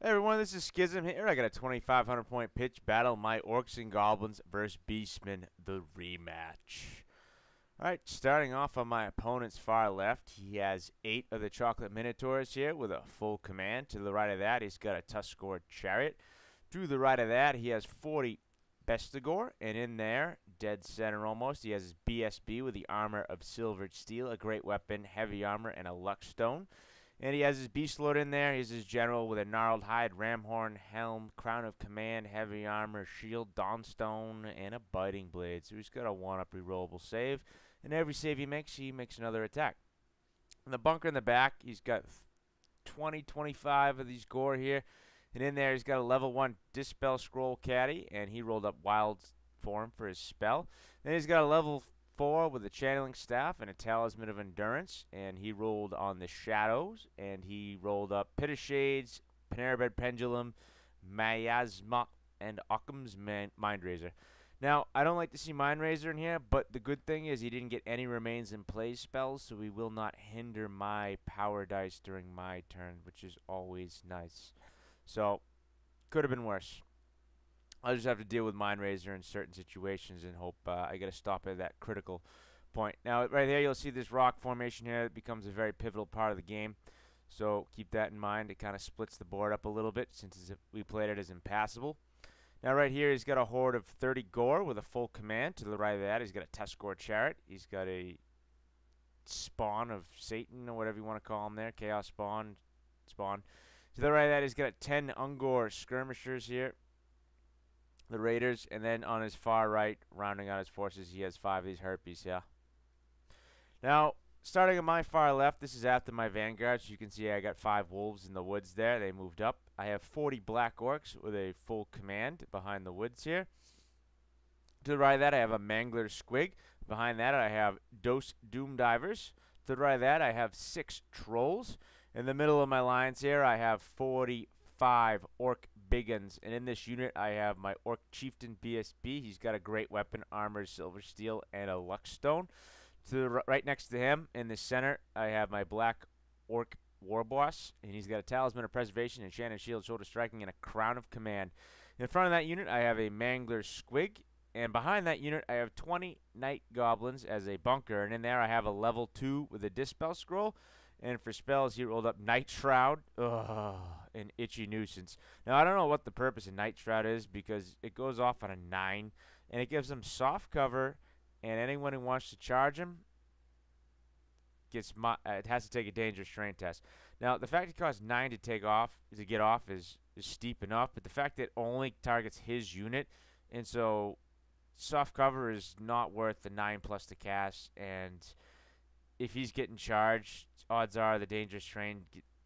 Hey everyone, this is Schism here. I got a 2,500 point pitch battle. My Orcs and Goblins versus Beastmen, the rematch. Alright, starting off on my opponent's far left, he has 8 of the Chocolate Minotaurs here with a full command. To the right of that, he's got a Tuskor Chariot. To the right of that, he has 40 Bestigor, and in there, dead center almost, he has his BSB with the armor of silvered steel, a great weapon, heavy armor, and a luck stone. And he has his Beast Lord in there. He's his general with a gnarled hide, ram horn, helm, crown of command, heavy armor, shield, dawnstone, and a biting blade. So he's got a 1-up rerollable save. And every save he makes another attack. In the bunker in the back, he's got 20, 25 of these gore here. And in there, he's got a level 1 Dispel Scroll Caddy, and he rolled up Wild Form for his spell. Then he's got a level 4 with a Channeling Staff and a Talisman of Endurance, and he rolled on the Shadows, and he rolled up Pit of Shades, Panera Pendulum, Miasma, and Occam's Mindrazor. Now, I don't like to see Mindrazor in here, but the good thing is he didn't get any remains in play spells, so he will not hinder my power dice during my turn, which is always nice. So, could have been worse. I'll just have to deal with Mindrazor in certain situations and hope I get a stop at that critical point. Now, right there, you'll see this rock formation here. It becomes a very pivotal part of the game. So keep that in mind. It kind of splits the board up a little bit since we played it as impassable. Now, right here, he's got a horde of 30 gore with a full command. To the right of that, he's got a Tuskor Chariot. He's got a spawn of Satan, or whatever you want to call him there. Chaos spawn. To the right of that, he's got 10 Ungor skirmishers here, the Raiders, and then on his far right, rounding out his forces, he has 5 of these Harpies, yeah. Now, starting on my far left, this is after my vanguards. You can see I got 5 wolves in the woods there. They moved up. I have 40 black orcs with a full command behind the woods here. To the right of that, I have a Mangler Squig. Behind that, I have Dose Doom Divers. To the right of that, I have 6 Trolls. In the middle of my lines here, I have 45 Orc Biggins. And in this unit, I have my Orc Chieftain BSB. He's got a great weapon, armor, silver steel, and a luck stone. To the right next to him, in the center, I have my Black Orc Warboss, and he's got a Talisman of Preservation, Enchanted Shield, Shoulder Striking, and a Crown of Command. In front of that unit, I have a Mangler Squig, and behind that unit, I have 20 Night Goblins as a bunker. And in there, I have a level 2 with a Dispel Scroll. And for spells, he rolled up Night Shroud. Ugh, an Itchy Nuisance. Now, I don't know what the purpose of Night Shroud is because it goes off on a 9. And it gives him soft cover. And anyone who wants to charge him it has to take a dangerous terrain test. Now, the fact it costs 9 to get off is steep enough. But the fact that it only targets his unit, and so soft cover is not worth the 9 plus the cast, and if he's getting charged, odds are the dangerous terrain,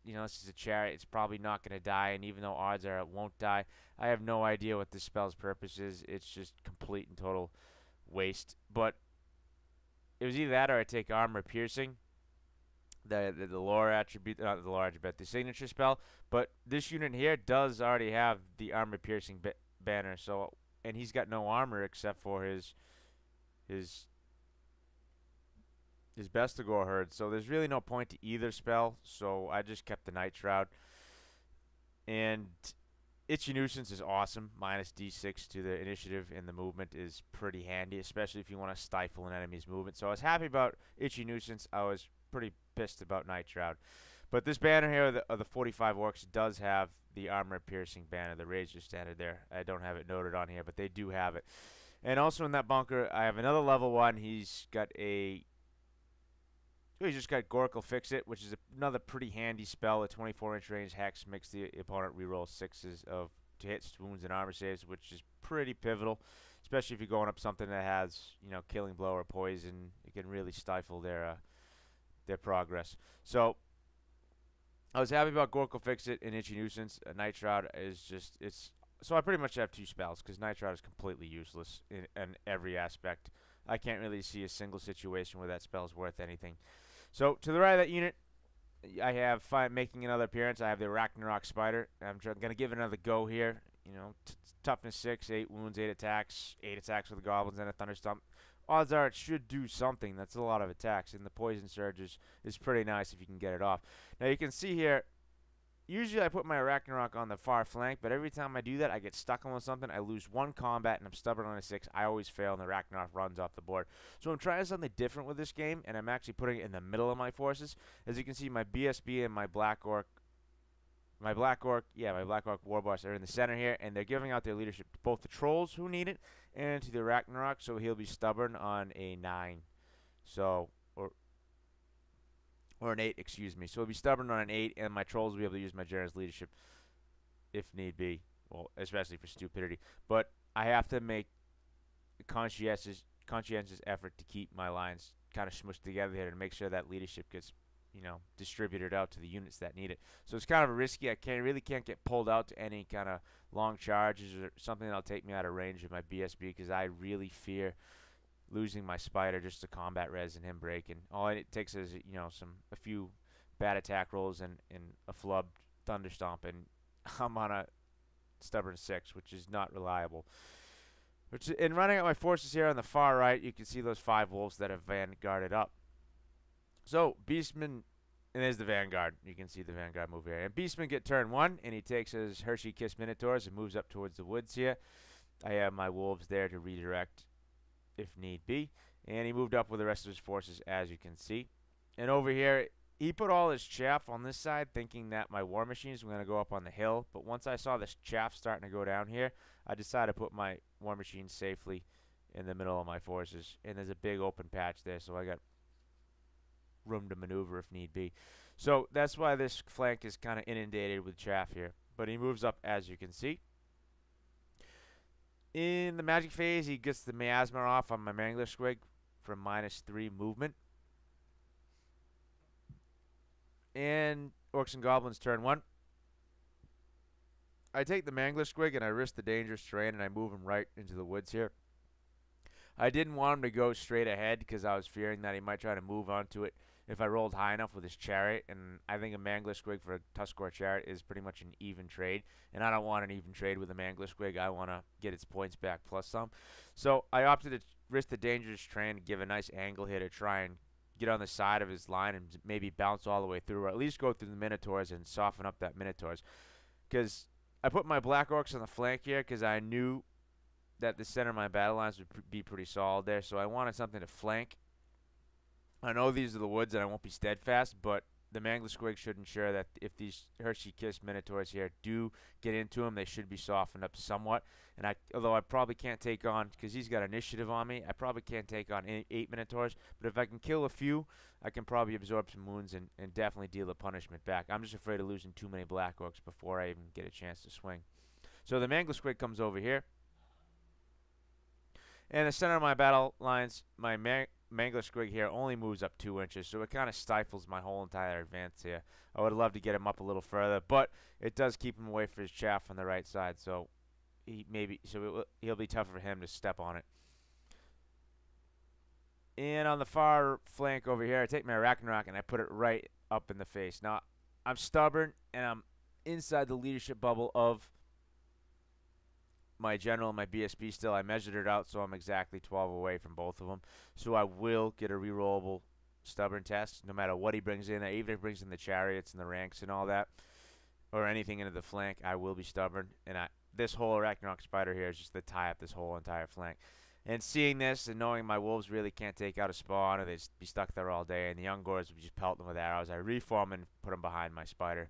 this is a chariot, it's probably not going to die, and even though odds are it won't die, I have no idea what this spell's purpose is. It's just complete and total waste. But it was either that or I take armor piercing, the lore attribute, not the lore attribute, the signature spell. But this unit here does already have the armor piercing banner, so, and he's got no armor except for his Bestigor herd. So there's really no point to either spell. So I just kept the Night Shroud. And Itchy Nuisance is awesome. Minus D6 to the initiative, and the movement is pretty handy, especially if you want to stifle an enemy's movement. So I was happy about Itchy Nuisance. I was pretty pissed about Night Shroud. But this banner here of the 45 Orcs does have the armor piercing banner, the Razor standard there. I don't have it noted on here, but they do have it. And also in that bunker, I have another level 1. He's just got Gork'll Fix It, which is another pretty handy spell. A 24-inch range hex makes the opponent reroll 6s to hit wounds and armor saves, which is pretty pivotal, especially if you're going up something that has killing blow or poison. It can really stifle their progress. So I was happy about Gork'll Fix It and Itchy Nuisance. Night Shroud is just so I pretty much have 2 spells because Night Shroud is completely useless in every aspect. I can't really see a single situation where that spell is worth anything. So to the right of that unit, I have making another appearance. I have the Ragnarok Spider. I'm going to give it another go here. Toughness 6, 8 wounds, 8 attacks with the Goblins, and a Thunderstomp. Odds are it should do something. That's a lot of attacks, and the Poison Surge is pretty nice if you can get it off. Now you can see here, usually I put my Ragnarok on the far flank, but every time I do that, I get stuck on something. I lose one combat, and I'm stubborn on a 6. I always fail, and the Ragnarok runs off the board. So I'm trying something different with this game, and I'm actually putting it in the middle of my forces. As you can see, my BSB and my Black Orc War Boss are in the center here, and they're giving out their leadership to both the Trolls who need it and to the Ragnarok, so he'll be stubborn on a 9. So, or an 8, excuse me. So he'll be stubborn on an 8, and my Trolls will be able to use my Generous leadership if need be. Well, especially for stupidity. But I have to make a conscientious effort to keep my lines kind of smushed together here to make sure that leadership gets, distributed out to the units that need it. So it's kind of risky. I really can't get pulled out to any kind of long charges or something that'll take me out of range of my BSB, because I really fear losing my spider just to combat res and him breaking. All it takes is a few bad attack rolls and a flub thunderstomp, and I'm on a stubborn 6, which is not reliable. In running out my forces here on the far right, you can see those 5 wolves that have vanguarded up. So Beastmen, and there's the Vanguard. You can see the Vanguard move here. And Beastmen get turn 1, and he takes his Hershey Kiss Minotaurs and moves up towards the woods here. I have my wolves there to redirect if need be. And he moved up with the rest of his forces, as you can see. And over here, he put all his chaff on this side, thinking that my war machines were going to go up on the hill. But once I saw this chaff starting to go down here, I decided to put my war machines safely in the middle of my forces. And there's a big open patch there, so I got room to maneuver if need be. So that's why this flank is kind of inundated with chaff here. But he moves up, as you can see. In the magic phase, he gets the miasma off on my Mangler Squig for -3 movement. And Orcs and Goblins turn 1. I take the Mangler Squig and I risk the dangerous terrain, and I move him right into the woods here. I didn't want him to go straight ahead because I was fearing that he might try to move onto it if I rolled high enough with his chariot, and I think a Mangler Squig for a Tuskor chariot is pretty much an even trade, and I don't want an even trade with a Mangler Squig. I want to get its points back plus some. So I opted to risk the dangerous terrain and give a nice angle here to try and get on the side of his line and maybe bounce all the way through, or at least go through the Minotaurs and soften up that Minotaurs. Because I put my Black Orcs on the flank here because I knew that the center of my battle lines would be pretty solid there, so I wanted something to flank. I know these are the woods and I won't be steadfast, but the Mangler Squig should ensure that if these Hershey Kiss Minotaurs here do get into him, they should be softened up somewhat. And although I probably can't take on, because he's got initiative on me, I probably can't take on 8 Minotaurs. But if I can kill a few, I can probably absorb some wounds and definitely deal a punishment back. I'm just afraid of losing too many Black Orcs before I even get a chance to swing. So the Mangler Squig comes over here. And the center of my battle lines, my Mangler Squig here only moves up 2 inches, so it kind of stifles my whole entire advance here. I would love to get him up a little further, but it does keep him away from his chaff on the right side, so he'll be tougher for him to step on it. And on the far flank over here, I take my Ragnarok and I put it right up in the face. Now, I'm stubborn, and I'm inside the leadership bubble of my general and my BSB still. I measured it out, so I'm exactly 12 away from both of them. So I will get a rerollable stubborn test, no matter what he brings in. Even if he brings in the chariots and the ranks and all that, or anything into the flank, I will be stubborn. And this whole Ragnarok spider here is just to tie up this whole entire flank. And seeing this and knowing my wolves really can't take out a spawn, or they'd be stuck there all day, and the young Gors would just pelt them with arrows, I reform and put them behind my spider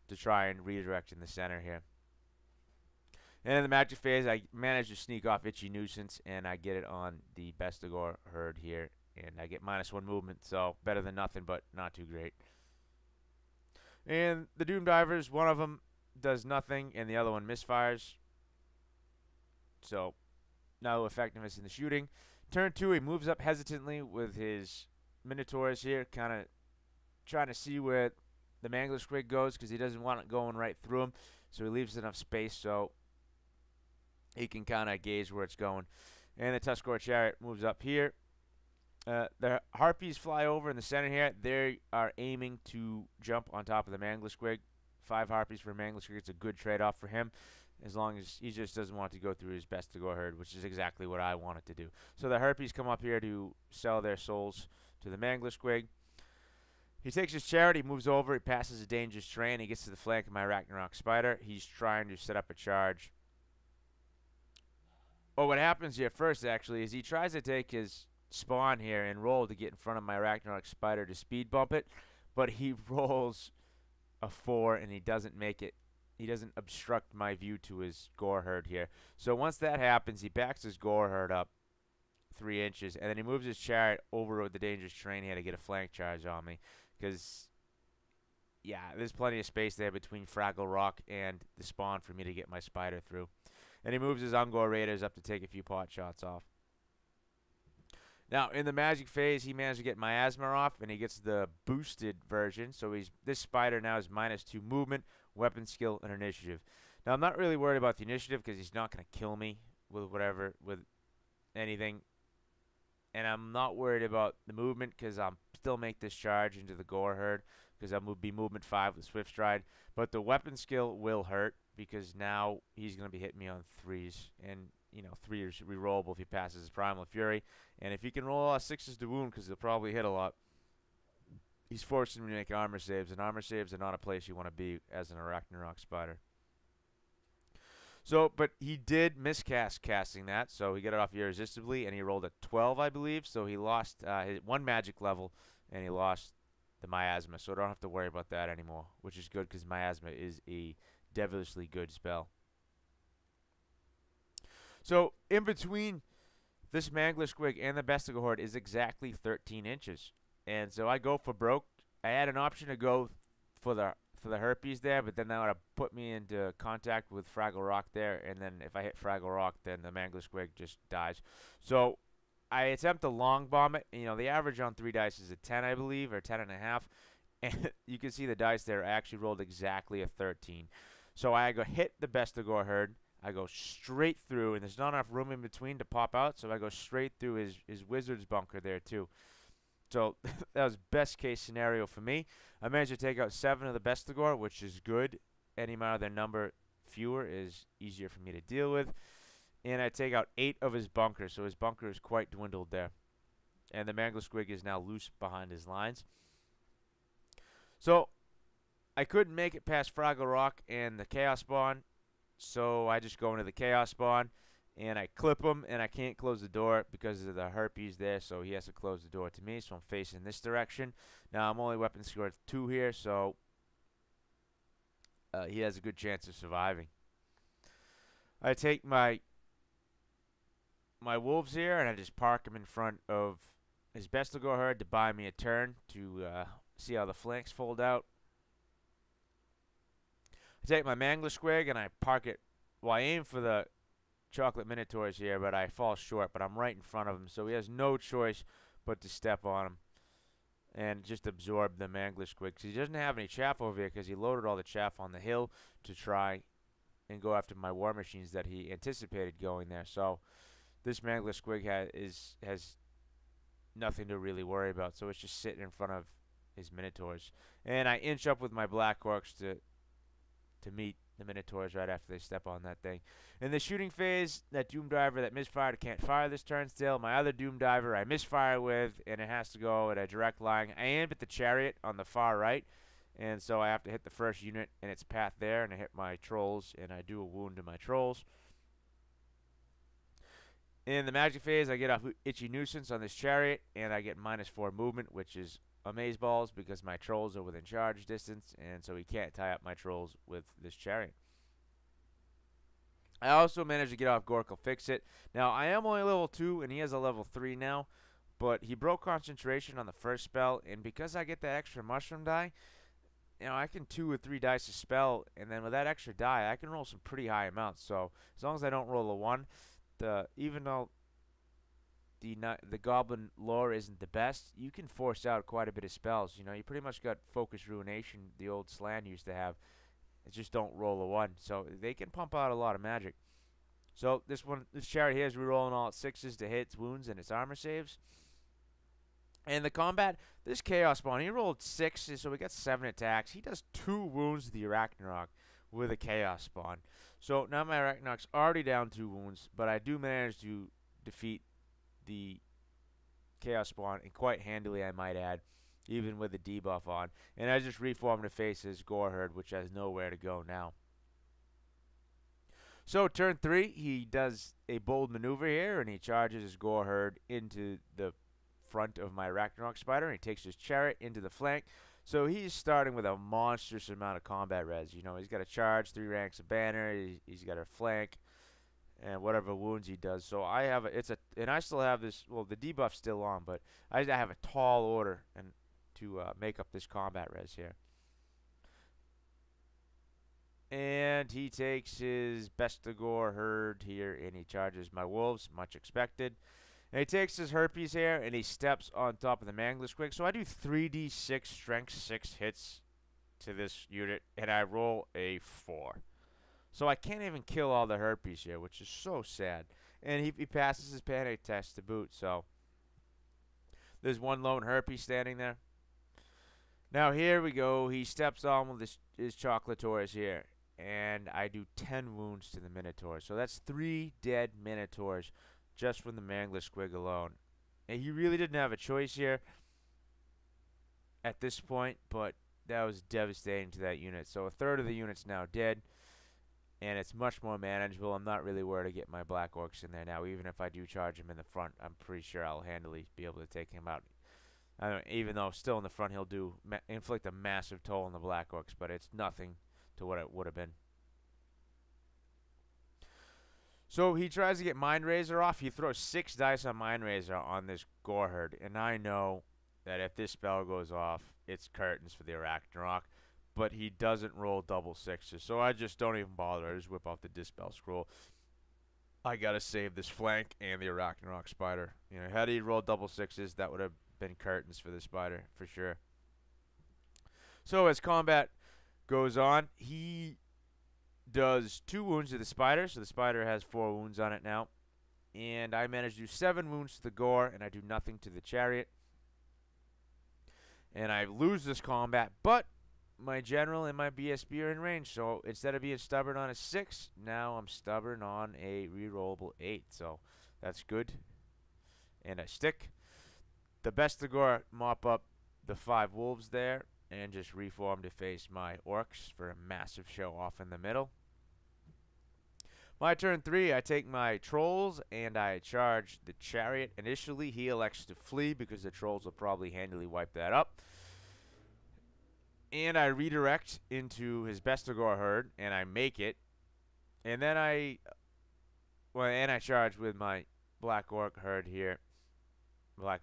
to try and redirect in the center here. And in the magic phase, I manage to sneak off Itchy Nuisance, and I get it on the Bestigor herd here, and I get -1 movement, so better than nothing, but not too great. And the Doom Divers, one of them does nothing, and the other one misfires. So, no effectiveness in the shooting. Turn 2, he moves up hesitantly with his Minotaurs here, kind of trying to see where the Mangler Squig goes, because he doesn't want it going right through him, so he leaves enough space so he can kind of gauge where it's going. And the Tuskor chariot moves up here. The Harpies fly over in the center here. They are aiming to jump on top of the Mangler Squig. 5 Harpies for Mangler Squig. It's a good trade-off for him, as long as he just doesn't want to go through his Bestigor herd, which is exactly what I wanted to do. So the Harpies come up here to sell their souls to the Mangler Squig. He takes his chariot, he moves over, he passes a dangerous train, he gets to the flank of my Ragnarok Spider. He's trying to set up a charge. Oh, what happens here first, actually, is he tries to take his spawn here and roll to get in front of my Ragnarok Spider to speed bump it, but he rolls a 4 and he doesn't make it. He doesn't obstruct my view to his gore herd here. So once that happens, he backs his gore herd up 3 inches, and then he moves his chariot over with the dangerous terrain here to get a flank charge on me. Because, yeah, there's plenty of space there between Fraggle Rock and the spawn for me to get my spider through. And he moves his Ungor Raiders up to take a few pot shots off. Now, in the magic phase, he managed to get Miasma off, and he gets the boosted version. So this spider now is -2 movement, weapon skill, and initiative. Now, I'm not really worried about the initiative because he's not going to kill me with anything. And I'm not worried about the movement because I'll still make this charge into the Gore Herd because I'll be movement 5 with Swift Stride. But the weapon skill will hurt because now he's going to be hitting me on 3s. And, 3 is rerollable if he passes his Primal Fury. And if he can roll a lot of 6s to wound because he'll probably hit a lot, he's forcing me to make armor saves. And armor saves are not a place you want to be as an Arachnarok Spider. So, but he did miscast casting that, so he got it off irresistibly, and he rolled a 12, I believe. So he lost his 1 magic level, and he lost the Miasma. So I don't have to worry about that anymore, which is good because Miasma is a devilishly good spell. So in between this Mangler Squig and the Bestigo Horde is exactly 13 inches, and so I go for broke. I had an option to go for the herpes there, but then that would have put me into contact with Fraggle Rock there, and then if I hit Fraggle Rock, then the Mangler Squig just dies. So I attempt to long bomb it. The average on 3 dice is a 10, I believe, or 10.5, and you can see the dice there. I actually rolled exactly a 13. So I go hit the Bestigo Herd. I go straight through, and there's not enough room in between to pop out, so I go straight through his Wizard's bunker there, too. So that was best case scenario for me. I managed to take out 7 of the Bestigor, which is good. Any amount of their number fewer is easier for me to deal with. And I take out 8 of his bunkers, so his bunker is quite dwindled there. And the Mangler Squig is now loose behind his lines. So I couldn't make it past Fraggle Rock and the Chaos Spawn, so I just go into the Chaos Spawn. And I clip him, and I can't close the door because of the herpes there, so he has to close the door to me, so I'm facing this direction. Now, I'm only weapon score 2 here, so he has a good chance of surviving. I take my wolves here, and I just park him in front of his Bestigo Herd to buy me a turn to see how the flanks fold out. I take my Mangler Squig, and I park it, well, I aim for the Chocolate Minotaurs here, but I fall short, but I'm right in front of him, so he has no choice but to step on him and just absorb the Mangler Squig. He doesn't have any chaff over here because he loaded all the chaff on the hill to try and go after my war machines that he anticipated going there. So this Mangler Squig has nothing to really worry about, so it's just sitting in front of his Minotaurs. And I inch up with my Black Orcs to meet the Minotaurs right after they step on that thing. In the shooting phase, that Doom Diver that misfired, I can't fire this turn still. My other Doom Diver I misfire with, and it has to go at a direct line. I aim at the chariot on the far right, and so I have to hit the first unit in its path there, and I hit my trolls, and I do a wound to my trolls. In the magic phase, I get off Itchy Nuisance on this chariot, and I get -4 movement, which is amazeballs because my trolls are within charge distance, and so he can't tie up my trolls with this chariot. I also managed to get off Gork'll Fix It. Now, I am only level 2, and he has a level 3 now, but he broke concentration on the first spell, and because I get that extra mushroom die, I can 2 or 3 dice a spell, and then with that extra die, I can roll some pretty high amounts. So as long as I don't roll a 1, even though the Goblin lore isn't the best, you can force out quite a bit of spells. You pretty much got Focus Ruination, the old Slan used to have. It just don't roll a 1, so they can pump out a lot of magic. So this chariot here is rerolling all its 6s to hits, wounds, and its armor saves. And the combat, this Chaos Spawn, he rolled 6s, so we got 7 attacks. He does 2 wounds to the Arachnarok with a Chaos Spawn. So now my Arachnarok's already down 2 wounds, but I do manage to defeat the Chaos Spawn, and quite handily, I might add. even with the debuff on. And I just reformed to face his Gore Herd, which has nowhere to go now. So turn 3, he does a bold maneuver here, and he charges his Gore Herd into the front of my Ragnarok Spider, and he takes his chariot into the flank. So he's starting with a monstrous amount of combat res. You know, he's got a charge, 3 ranks of banner, he's got a flank, and whatever wounds he does. So I have and I still have this. Well, the debuff's still on, but I have a tall order and to make up this combat res here. And he takes his Bestigor herd here, and he charges my wolves, much expected. And he takes his Herpes here, and he steps on top of the Mangler-Squig. So I do 3d6 strength 6 hits to this unit, and I roll a 4. So I can't even kill all the Herpes here, which is so sad. And he passes his panic test to boot, so there's one lone Herpes standing there. Now here we go. He steps on with his Chocolatours here, and I do 10 wounds to the Minotaur. So that's 3 dead Minotaurs just from the Mangler-Squig alone. And he really didn't have a choice here at this point, but that was devastating to that unit. So a third of the unit's now dead, and it's much more manageable. I'm not really worried to get my Black Orcs in there now. Even if I do charge him in the front, I'm pretty sure I'll handily be able to take him out. Even though still in the front he'll inflict a massive toll on the Black Orcs, but it's nothing to what it would have been. So he tries to get Mind Razor off. He throws 6 dice on Mind Razor on this Gore Herd, and I know that if this spell goes off, it's curtains for the Ragnarok, but he doesn't roll double 6s, so I just don't even bother. I just whip out the Dispel Scroll. I gotta save this flank and the Ragnarok Spider. You know, had he rolled double 6s, that would have been curtains for the Spider, for sure. So as combat goes on, he does 2 wounds to the Spider, so the Spider has 4 wounds on it now. And I manage to do 7 wounds to the Gore, and I do nothing to the Chariot. And I lose this combat, but my General and my BSB are in range, so instead of being stubborn on a 6, now I'm stubborn on a rerollable 8, so that's good. And I stick. The Bestigor mop up the 5 wolves there, and just reform to face my Orcs for a massive show off in the middle. My turn 3, I take my Trolls and I charge the Chariot. Initially, he elects to flee because the Trolls will probably handily wipe that up. And I redirect into his Bestigor herd, and I make it. And then I charge with my Black Orc herd here. My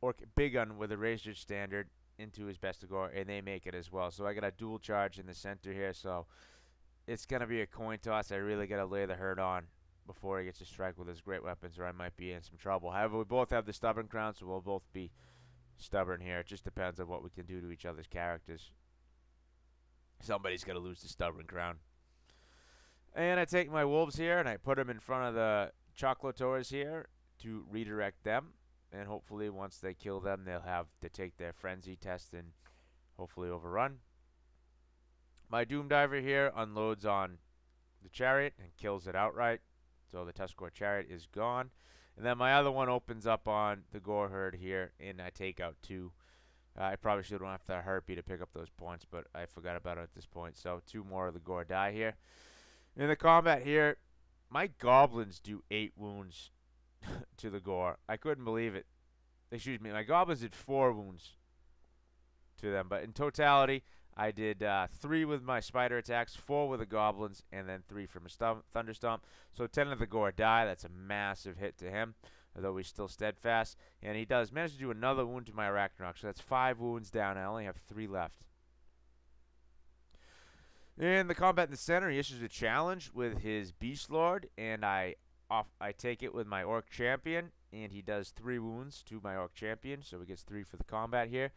Orc Big Un with a Razor Standard into his Bestigor, and they make it as well. So I got a dual charge in the center here, so it's going to be a coin toss. I really got to lay the herd on before he gets to strike with his great weapons, or I might be in some trouble. However, we both have the Stubborn Crown, so we'll both be stubborn here. It just depends on what we can do to each other's characters. Somebody's got to lose the Stubborn Crown. And I take my wolves here, and I put them in front of the Chocolatours here to redirect them. And hopefully once they kill them, they'll have to take their frenzy test and hopefully overrun. My Doom Diver here unloads on the Chariot and kills it outright. So the Tuskor Chariot is gone. And then my other one opens up on the Gore Herd here, and I take out 2. I probably should have went after the Harpy to pick up those points, but I forgot about it at this point. So 2 more of the Gore die here. In the combat here, my Goblins do 8 wounds to the Gore. I couldn't believe it. Excuse me, my Goblins did 4 wounds to them, but in totality, I did 3 with my Spider attacks, 4 with the Goblins, and then 3 from a Thunderstomp. So 10 of the Gore die. That's a massive hit to him, although he's still steadfast. And he does manage to do another wound to my Ragnarok, so that's 5 wounds down. I only have 3 left. In the combat in the center, he issues a challenge with his Beast Lord, and I take it with my Orc Champion, and he does 3 wounds to my Orc Champion, so he gets 3 for the combat here.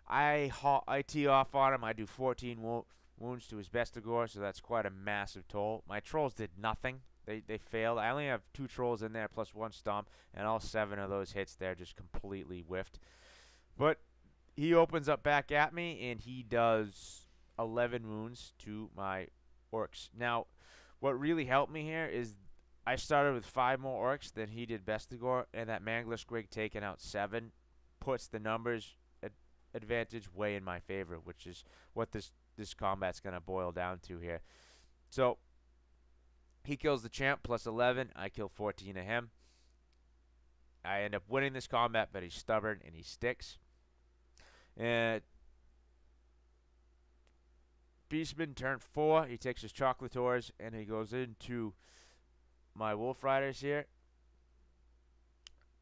I tee off on him. I do 14 wounds to his Bestigor, so that's quite a massive toll. My Trolls did nothing. They failed. I only have 2 Trolls in there plus 1 Stomp, and all 7 of those hits there just completely whiffed. But he opens up back at me, and he does 11 wounds to my Orcs. Now, what really helped me here is I started with 5 more Orcs than he did Bestigor, and that Mangler Squig taking out 7 puts the numbers advantage way in my favor, which is what this combat's going to boil down to here. So he kills the champ plus 11. I kill 14 of him. I end up winning this combat, but he's stubborn and he sticks. And Beastman turn 4. He takes his Chocolators and he goes into my Wolf Riders here.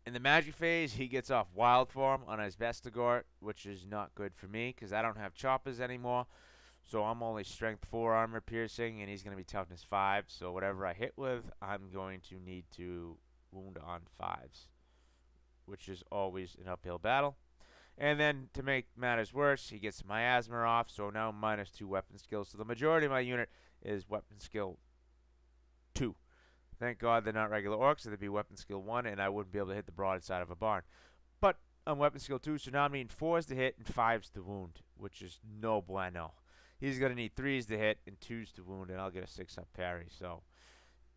In the magic phase, he gets off wild form on his Vestigor, which is not good for me because I don't have choppers anymore. So I'm only strength 4 armor piercing, and he's going to be toughness 5. So whatever I hit with, I'm going to need to wound on 5s, which is always an uphill battle. And then to make matters worse, he gets miasma off, so now -2 weapon skills. So the majority of my unit is weapon skill 2. Thank God they're not regular orcs, so they'd be weapon skill 1, and I wouldn't be able to hit the broadside of a barn. But I'm weapon skill 2, so now I'm needing 4s to hit and 5s to wound, which is no bueno. He's going to need 3s to hit and 2s to wound, and I'll get a 6-up parry. So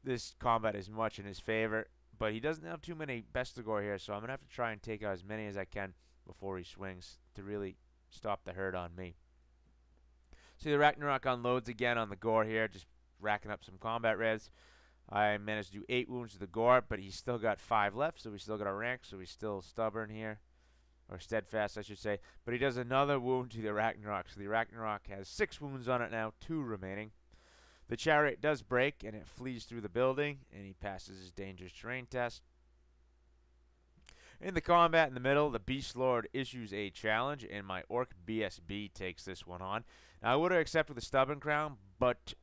this combat is much in his favor, but he doesn't have too many Vestigor here, so I'm going to have to try and take out as many as I can before he swings to really stop the hurt on me. See, the Ragnarok unloads again on the Gore here, just racking up some combat revs. I managed to do 8 wounds to the Gore, but he's still got 5 left, so we still got a rank, so he's still stubborn here. Or steadfast, I should say. But he does another wound to the Ragnarok, so the Ragnarok has 6 wounds on it now, 2 remaining. The chariot does break, and it flees through the building, and he passes his dangerous terrain test. In the combat in the middle, the Beast Lord issues a challenge, and my Orc BSB takes this one on. Now, I would have accepted the Stubborn Crown, but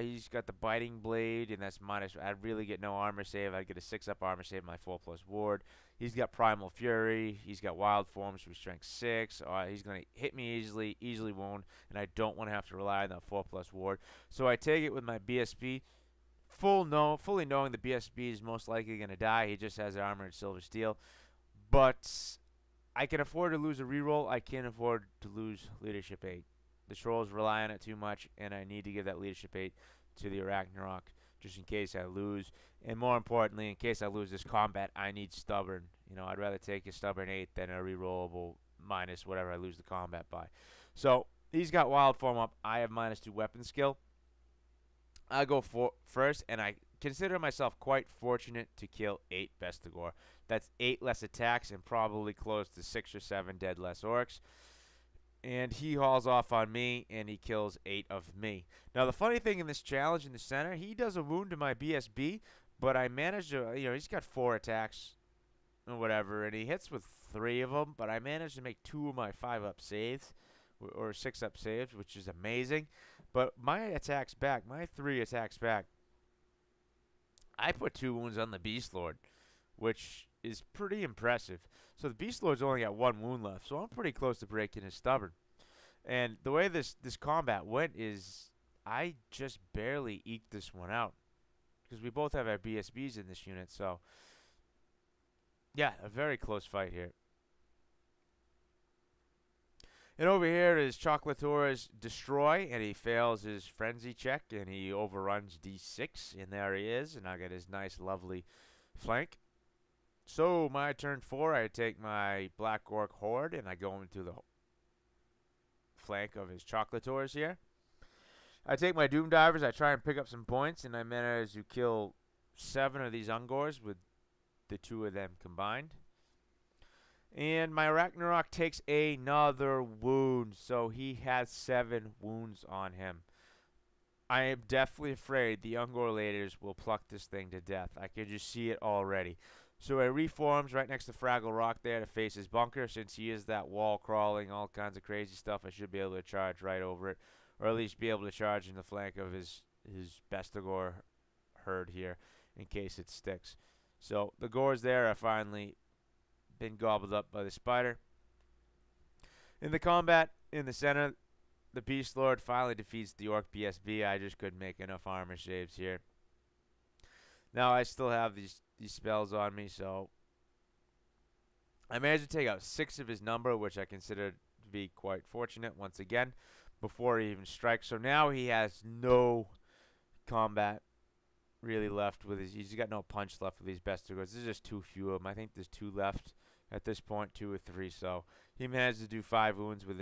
he's got the Biting Blade, and that's minus. I'd really get no armor save. I'd get a 6-up armor save, my 4+ ward. He's got Primal Fury. He's got Wild Form, so he's strength 6. He's going to hit me easily wound, and I don't want to have to rely on that 4+ ward. So I take it with my BSB, fully knowing the BSB is most likely going to die. He just has armor and silver steel. But I can afford to lose a reroll. I can't afford to lose leadership 8. The trolls rely on it too much, and I need to give that leadership 8 to the Ragnarok just in case I lose. And more importantly, in case I lose this combat, I need stubborn. You know, I'd rather take a stubborn 8 than a rerollable minus whatever I lose the combat by. So he's got wild form up. I have -2 weapon skill. I go first, and I consider myself quite fortunate to kill 8 Vestigor. That's 8 less attacks and probably close to 6 or 7 dead less orcs. And he hauls off on me, and he kills 8 of me. Now, the funny thing in this challenge in the center, he does a wound to my BSB, but I managed to, he's got 4 attacks or whatever, and he hits with 3 of them, but I managed to make 2 of my 5-up saves, or 6-up saves, which is amazing. But my attacks back, my 3 attacks back, I put 2 wounds on the Beast Lord, which is pretty impressive. So the Beast Lord's only got 1 wound left, so I'm pretty close to breaking his stubborn. And the way this combat went is I just barely eked this one out because we both have our BSBs in this unit. So yeah, a very close fight here. And over here is Chocolatore's Destroy, and he fails his Frenzy check, and he overruns D6, and there he is, and I get his nice, lovely flank. So, my turn 4, I take my Black Orc Horde, and I go into the flank of his Chocolators here. I take my Doom Divers, I try and pick up some points, and I manage to kill 7 of these Ungors with the 2 of them combined. And my Ragnarok takes another wound, so he has 7 wounds on him. I am definitely afraid the Ungor Raiders will pluck this thing to death. I can just see it already. So he reforms right next to Fraggle Rock there to face his bunker. Since he is that wall crawling, all kinds of crazy stuff, I should be able to charge right over it. Or at least be able to charge in the flank of his Vestigor herd here in case it sticks. So the Gores there are finally been gobbled up by the spider. In the combat in the center, the Beast Lord finally defeats the Orc BSB. I just couldn't make enough armor saves here. Now I still have these spells on me, so I managed to take out 6 of his number, which I consider to be quite fortunate once again, before he even strikes. So now he has no combat really left with his. He's got no punch left with these Vestigors. There's just too few of them. I think there's 2 left at this point, 2 or 3. So he managed to do 5 wounds with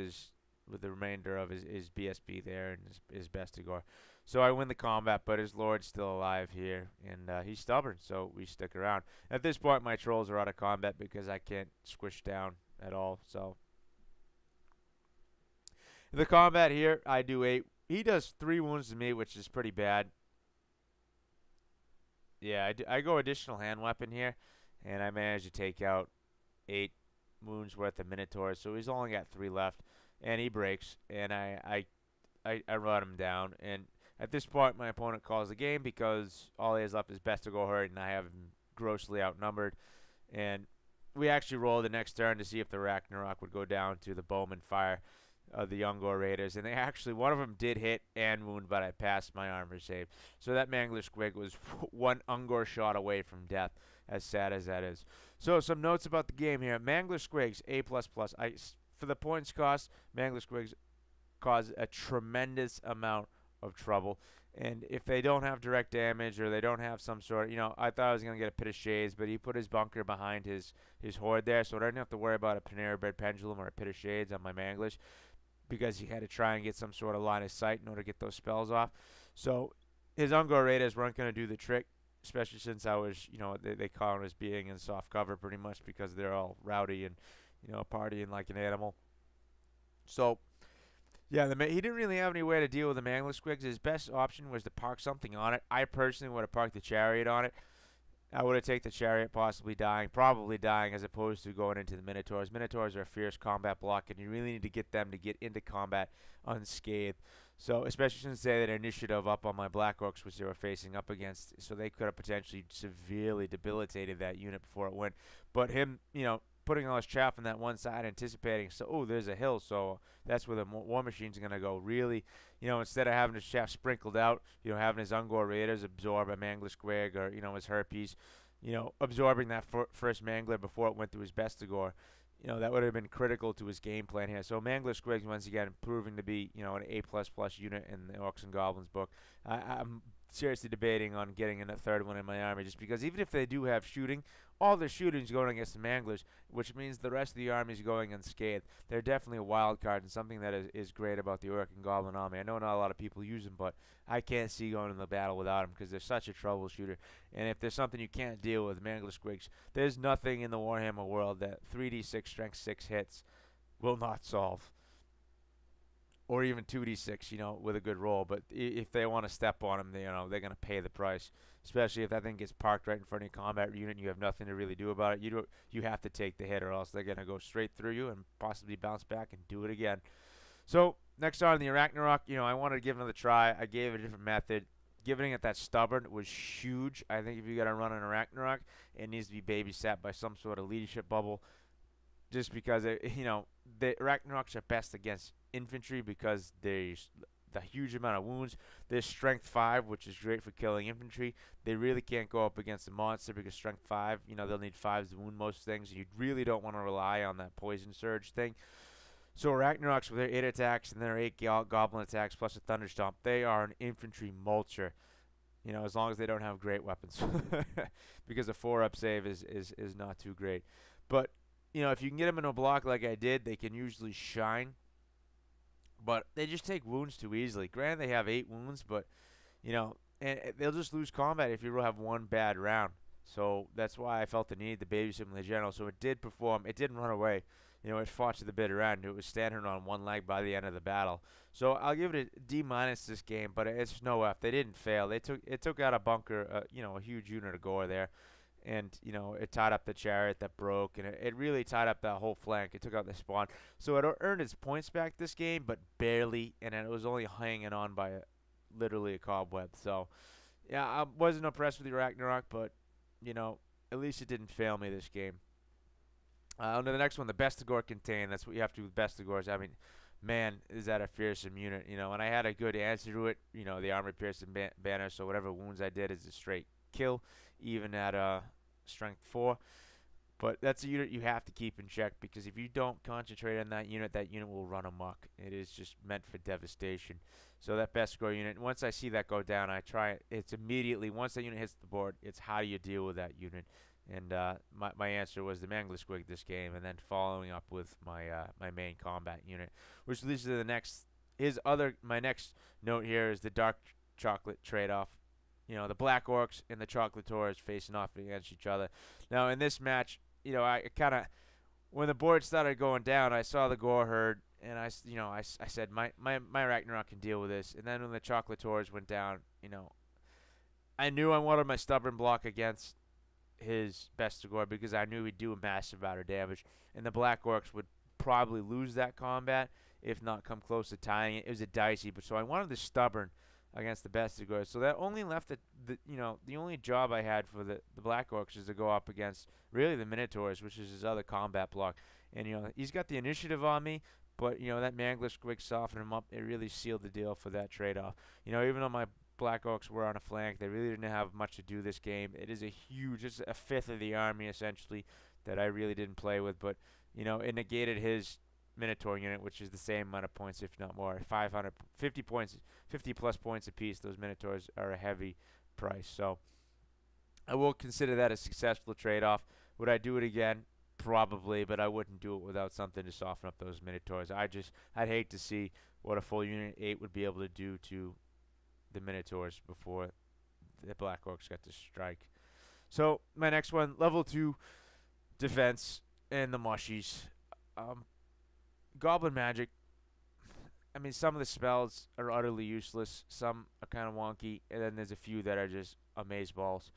the remainder of his BSB there and his Bestigor. So I win the combat, but his Lord's still alive here, and he's stubborn, so we stick around. At this point, my trolls are out of combat because I can't squish down at all. So the combat here, I do 8. He does 3 wounds to me, which is pretty bad. Yeah, I go additional hand weapon here, and I manage to take out 8 wounds worth of Minotaurs. So he's only got 3 left, and he breaks, and I run him down. And at this point, my opponent calls the game because all he has left is Bestigor hurt, and I have him grossly outnumbered. And we actually rolled the next turn to see if the Ragnarok would go down to the Bowman Fire of the Ungor Raiders, and they actually, one of them did hit and wound, but I passed my armor save. So that Mangler Squig was one Ungor shot away from death, as sad as that is. So some notes about the game here. Mangler Squigs, A++. For the points cost, Mangler Squigs cause a tremendous amount of trouble. And if they don't have direct damage or they don't have some sort of, I thought I was going to get a Pit of Shades, but he put his bunker behind his horde there, so I didn't have to worry about a Panera Bread Pendulum or a Pit of Shades on my Manglers, because he had to try and get some sort of line of sight in order to get those spells off. So his Ungor Raiders weren't going to do the trick, especially since I was, they call him as being in soft cover pretty much because they're all rowdy and, partying like an animal. So, yeah, he didn't really have any way to deal with the Mangler Squigs. His best option was to park something on it. I personally would have parked the Chariot on it. I would have taken the Chariot, probably dying, as opposed to going into the Minotaurs. Minotaurs are a fierce combat block, and you really need to get them to get into combat unscathed. So, especially since they had initiative up on my Black Orcs, which they were facing up against, so they could have potentially severely debilitated that unit before it went. But him, putting all his chaff on that one side, anticipating, so, there's a hill, so that's where the War Machine's going to go. Really, instead of having his chaff sprinkled out, having his Ungor Raiders absorb a Mangler Squig or, his Herpes, absorbing that first Mangler before it went to his Bestigor, that would have been critical to his game plan here. So Mangler Squigs, once again, proving to be, an A++ unit in the Orcs and Goblins book. I'm seriously debating on getting a third one in my army, just because even if they do have shooting, all their shooting is going against the Manglers, which means the rest of the army is going unscathed. They're definitely a wild card and something that is great about the Orc and Goblin army. I know not a lot of people use them, but I can't see going in the battle without them because they're such a troubleshooter. And if there's something you can't deal with, Mangler Squigs, there's nothing in the Warhammer world that 3d6 strength 6 hits will not solve. Or even 2d6, with a good roll. But if they want to step on them, they're going to pay the price. Especially if that thing gets parked right in front of your combat unit and you have nothing to really do about it. You have to take the hit, or else they're going to go straight through you and possibly bounce back and do it again. So, next on the Arachnarok, I wanted to give another try. I gave it a different method. Giving it that stubborn was huge. I think if you got to run an Arachnarok, it needs to be babysat by some sort of leadership bubble. Just because, the Arachnaroks are best against infantry because there's the huge amount of wounds. There's strength 5, which is great for killing infantry. They really can't go up against a monster because strength 5, they'll need 5s to wound most things. You really don't want to rely on that poison surge thing. So Arachnaroks with their 8 attacks and their 8 goblin attacks plus a thunderstomp, they are an infantry mulcher. As long as they don't have great weapons. Because a 4-up save is not too great. But, if you can get them in a block like I did, they can usually shine. But they just take wounds too easily. Granted, they have 8 wounds, but, and they'll just lose combat if you have one bad round. So that's why I felt the need to babysit them in the general. So it did perform. It didn't run away. It fought to the bitter end. It was standing on one leg by the end of the battle. So I'll give it a D- this game, but it's no F. They didn't fail. It took out a bunker, a huge unit of gore there. And, it tied up the Chariot that broke, and it really tied up that whole flank. It took out the spawn. So it earned its points back this game, but barely, and it was only hanging on by literally a cobweb. So, yeah, I wasn't impressed with the Ragnarok, but, at least it didn't fail me this game. On to the next one, the Bestigor Contain. That's what you have to do with Bestigors. I mean, man, is that a fearsome unit, and I had a good answer to it, the armor piercing banner, so whatever wounds I did is a straight kill, even at strength 4. But that's a unit you have to keep in check, because if you don't concentrate on that unit will run amok. It is just meant for devastation. So that Bestigor unit, once I see that go down, I try it. It's immediately, once that unit hits the board, it's how do you deal with that unit. And my answer was the Manglisquig this game, and then following up with my main combat unit, which leads to the next. My next note here is the dark chocolate trade-off. The Black Orcs and the Chocolators facing off against each other. Now in this match, I kind of when the board started going down, I saw the Gore herd, and I said my Ragnarok can deal with this. And then when the Chocolators went down, I knew I wanted my stubborn block against his Bestigor because I knew he'd do a massive amount of damage, and the Black Orcs would probably lose that combat, if not come close to tying it. It was a dicey, but so I wanted the stubborn against the Bestigor. So that only left the only job I had for the Black Orcs is to go up against really the Minotaurs, which is his other combat block. And he's got the initiative on me, but that Manglisquig softened him up. It really sealed the deal for that trade-off. Even though my Black Orcs were on a flank, they really didn't have much to do this game. It's a fifth of the army essentially that I really didn't play with, but it negated his Minotaur unit, which is the same amount of points, if not more. 550 points, 50 plus points apiece. Those Minotaurs are a heavy price, so I will consider that a successful trade-off. Would I do it again? Probably, but I wouldn't do it without something to soften up those Minotaurs. I'd hate to see what a full unit 8 would be able to do to the Minotaurs before the Black Orcs got to strike. So my next one, level 2 defense and the mushies. Goblin magic. I mean, some of the spells are utterly useless. Some are kind of wonky, and then there's a few that are just amazeballs.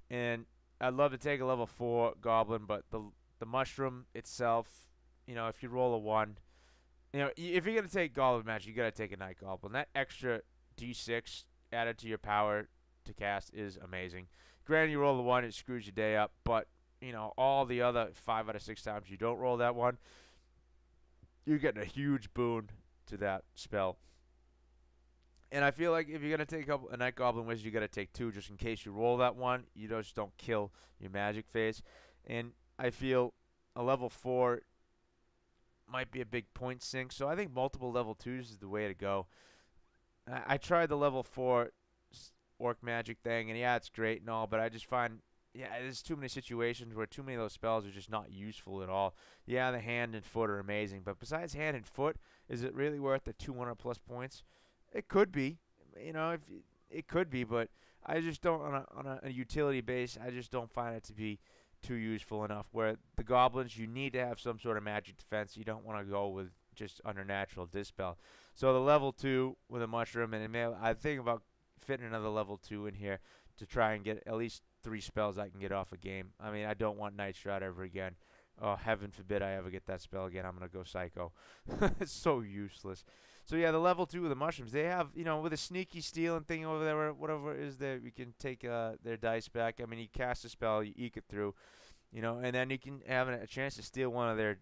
And I'd love to take a level 4 goblin, but the mushroom itself, if you roll a 1, if you're gonna take goblin magic, you gotta take a night goblin. That extra D6 added to your power to cast is amazing. Granted, you roll the 1, it screws your day up, but all the other 5 out of 6 times you don't roll that 1, you're getting a huge boon to that spell. And I feel like if you're gonna take a night goblin wizard, you gotta take 2 just in case you roll that 1. You just don't kill your magic phase. And I feel a level 4 might be a big point sink, so I think multiple level 2s is the way to go. I tried the level 4 orc magic thing, and yeah, it's great and all, but I just find, there's too many situations where too many of those spells are just not useful at all. Yeah, the hand and foot are amazing, but besides hand and foot, is it really worth the 200 plus points? It could be, if it could be, but I just don't on a utility base. I just don't find it to be too useful enough. Where the goblins, you need to have some sort of magic defense. You don't want to go with just undernatural dispel. So the level 2 with a mushroom, and I think about fitting another level 2 in here to try and get at least 3 spells I can get off a game. I mean, I don't want Night Shroud ever again. Oh, heaven forbid I ever get that spell again. I'm going to go psycho. It's so useless. So yeah, the level 2 with the mushrooms, they have, with a sneaky stealing thing over there, whatever it is there, you can take their dice back. I mean, you cast a spell, you eke it through, and then you can have a chance to steal one of their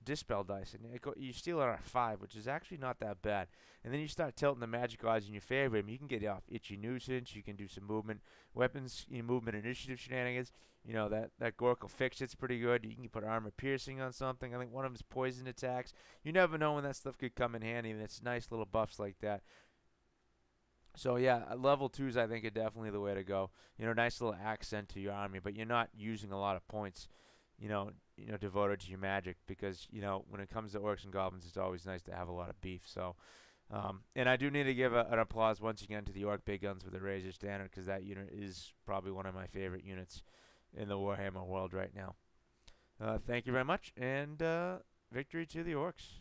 dispel dice, and you steal it on a 5, which is actually not that bad. And then you start tilting the magic odds in your favor. I mean, you can get off Itchy Nuisance, you can do some movement, weapons, movement initiative shenanigans. That Gorkle fix it's pretty good. You can put armor piercing on something. I think one of them is poison attacks. You never know when that stuff could come in handy, and it's nice little buffs like that. So yeah, level 2s I think are definitely the way to go. Nice little accent to your army, but you're not using a lot of points, devoted to your magic, because when it comes to orcs and goblins, it's always nice to have a lot of beef. So, and I do need to give an applause once again to the orc big guns with the Razor Standard, because that unit is probably one of my favorite units in the Warhammer world right now. Thank you very much, and victory to the orcs.